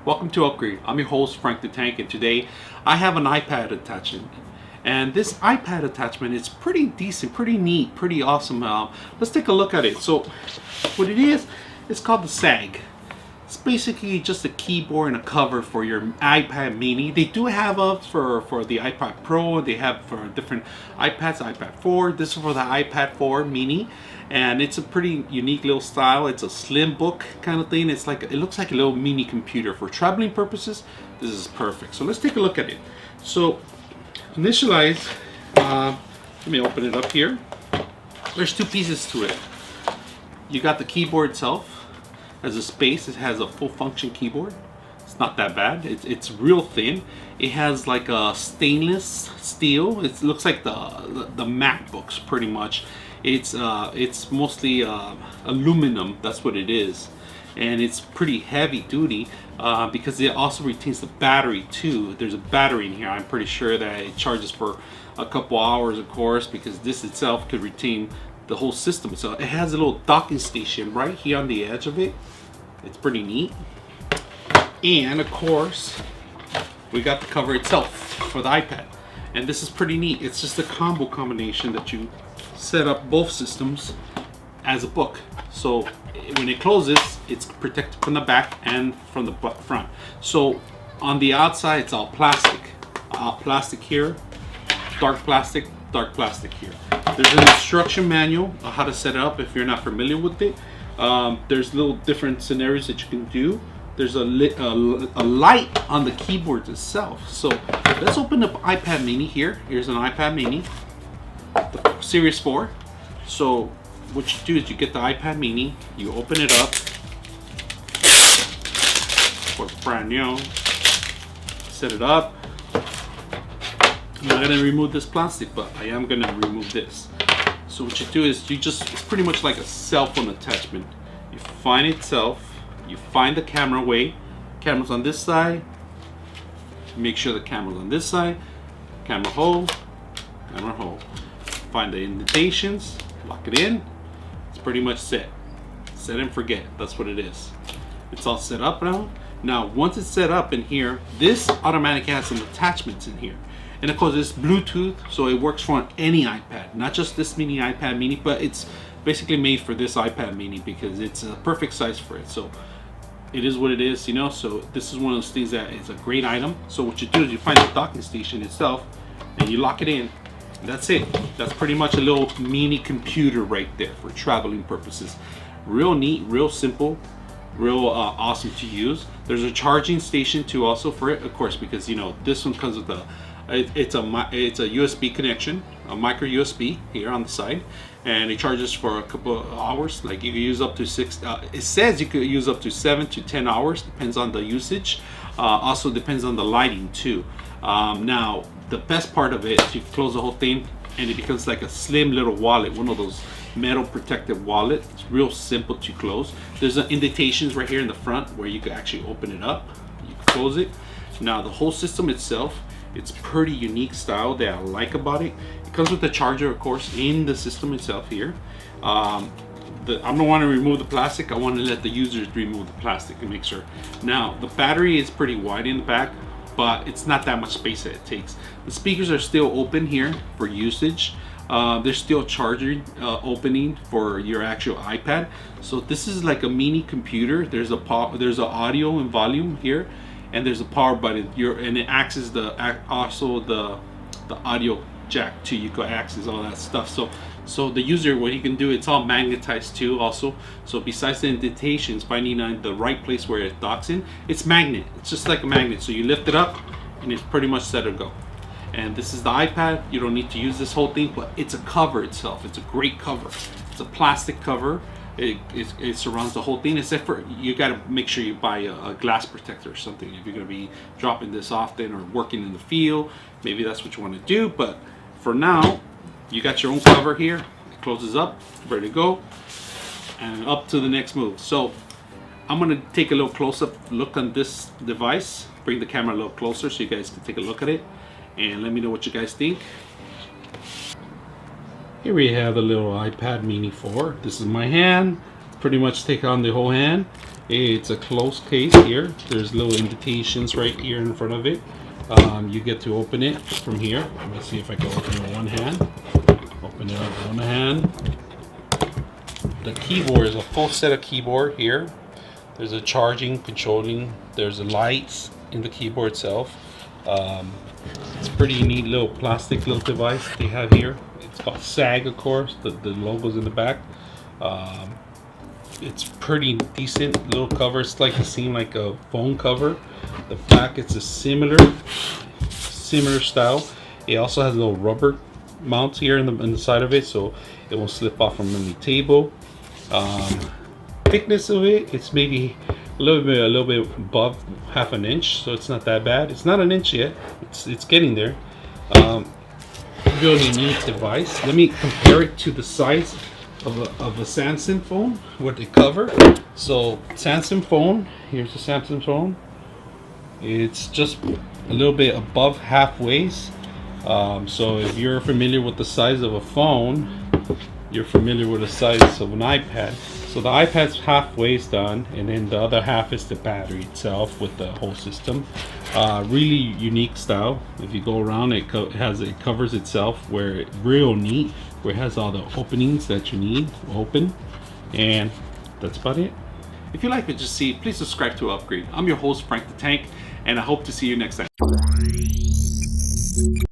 Welcome to Upgrade. I'm your host Frank the Tank, and today I have an iPad attachment. And this iPad attachment is pretty decent, pretty neat, pretty awesome. Let's take a look at it. So what it is, it's called the ZAGG. It's basically just a keyboard and a cover for your iPad mini. They do have for the iPad Pro. They have for different iPads, iPad 4. This is for the iPad 4 mini, and it's a pretty unique little style. It's a slim book kind of thing. It's like, it looks like a little mini computer. For traveling purposes, this is perfect. So let's take a look at it. So initialize, let me open it up here. There's two pieces to it. You got the keyboard itself. Has a space. It has a full function keyboard. It's not that bad. It's real thin. It has like a stainless steel. It looks like the MacBooks pretty much. It's mostly aluminum. That's what it is, and it's pretty heavy duty because it also retains the battery too. There's a battery in here. I'm pretty sure that it charges for a couple hours, of course, because this itself could retain the whole system. So it has a little docking station right here on the edge of it. It's pretty neat. And of course, we got the cover itself for the iPad, and this is pretty neat. It's just a combo combination that you set up both systems as a book. So when it closes, it's protected from the back and from the front. So on the outside, it's all plastic. Plastic here, dark plastic here. There's an instruction manual on how to set it up if you're not familiar with it. There's little different scenarios that you can do. There's a light on the keyboard itself. So let's open up iPad mini here. Here's an iPad mini, the Series 4. So what you do is you get the iPad mini, you open it up. Of course, brand new. Set it up. I'm not going to remove this plastic, but I am going to remove this. So what you do is it's pretty much like a cell phone attachment. You find itself, you find the camera away. Camera's on this side. Make sure the camera's on this side. Camera hole. Find the indentations, lock it in. It's pretty much set. Set and forget. That's what it is. It's all set up now. Now, once it's set up in here, this automatically has some attachments in here. And of course, it's Bluetooth, so it works for any iPad, not just this mini iPad mini, but it's basically made for this iPad mini because it's a perfect size for it. So it is what it is, you know. So this is one of those things that is a great item. So what you do is you find the docking station itself, and you lock it in. And that's it. That's pretty much a little mini computer right there for traveling purposes. Real neat, real simple, real awesome to use. There's a charging station too, also for it, of course, because you know this one comes with a. It's a USB connection, a micro USB here on the side, and it charges for a couple of hours. Like you can use up to 6. It says you could use up to 7 to 10 hours, depends on the usage. Also depends on the lighting too. Now the best part of it is you close the whole thing, and it becomes like a slim little wallet, one of those metal protective wallet. It's real simple to close. There's indentations right here in the front where you can actually open it up. You can close it. Now the whole system itself, it's pretty unique style that I like about it. It comes with the charger, of course, in the system itself here. I don't want to remove the plastic. I want to let the users remove the plastic and make sure. Now the battery is pretty wide in the back, but it's not that much space that it takes. The speakers are still open here for usage. There's still charging opening for your actual iPad. So this is like a mini computer. There's an audio and volume here, and there's a power button. And it accesses also the audio jack too. You can access all that stuff. So the user, what he can do, it's all magnetized too also. So besides the indentations, finding the right place where it docks in, it's magnet. It's just like a magnet. So you lift it up and it's pretty much set to go. And this is the iPad. You don't need to use this whole thing, but it's a cover itself. It's a great cover. It's a plastic cover. It surrounds the whole thing, except for you got to make sure you buy a glass protector or something if you're going to be dropping this often or working in the field. Maybe that's what you want to do, but for now you got your own cover here. It closes up, ready to go, and up to the next move. So I'm going to take a little close-up look on this device, bring the camera a little closer so you guys can take a look at it and let me know what you guys think. Here we have the little iPad mini 4. This is my hand. pretty much take on the whole hand. It's a closed case here. There's little indentations right here in front of it. You get to open it from here. Let me see if I can open it with one hand. Open it up with one hand. The keyboard is a full set of keyboard here. There's a charging, controlling. There's the lights in the keyboard itself. It's pretty neat little plastic little device they have here. It's called ZAGG, of course. The logo's in the back. It's pretty decent little cover. It's like it seemed like a phone cover. The back, it's a similar style. It also has little rubber mounts here in the side of it, so it won't slip off from any table. Thickness of it, it's maybe a little bit above half an inch, so it's not that bad. It's not an inch yet. It's getting there. Really neat device. Let me compare it to the size of a Samsung phone, what they cover. So Samsung phone, here's the Samsung phone. It's just a little bit above halfway. So if you're familiar with the size of a phone, you're familiar with the size of an iPad. So the iPad's halfway done, and then the other half is the battery itself with the whole system. Really unique style. If you go around, it covers itself, where it real neat, where it has all the openings that you need open, and that's about it. If you like what you see, please subscribe to Upgrade. I'm your host, Frank the Tank, and I hope to see you next time.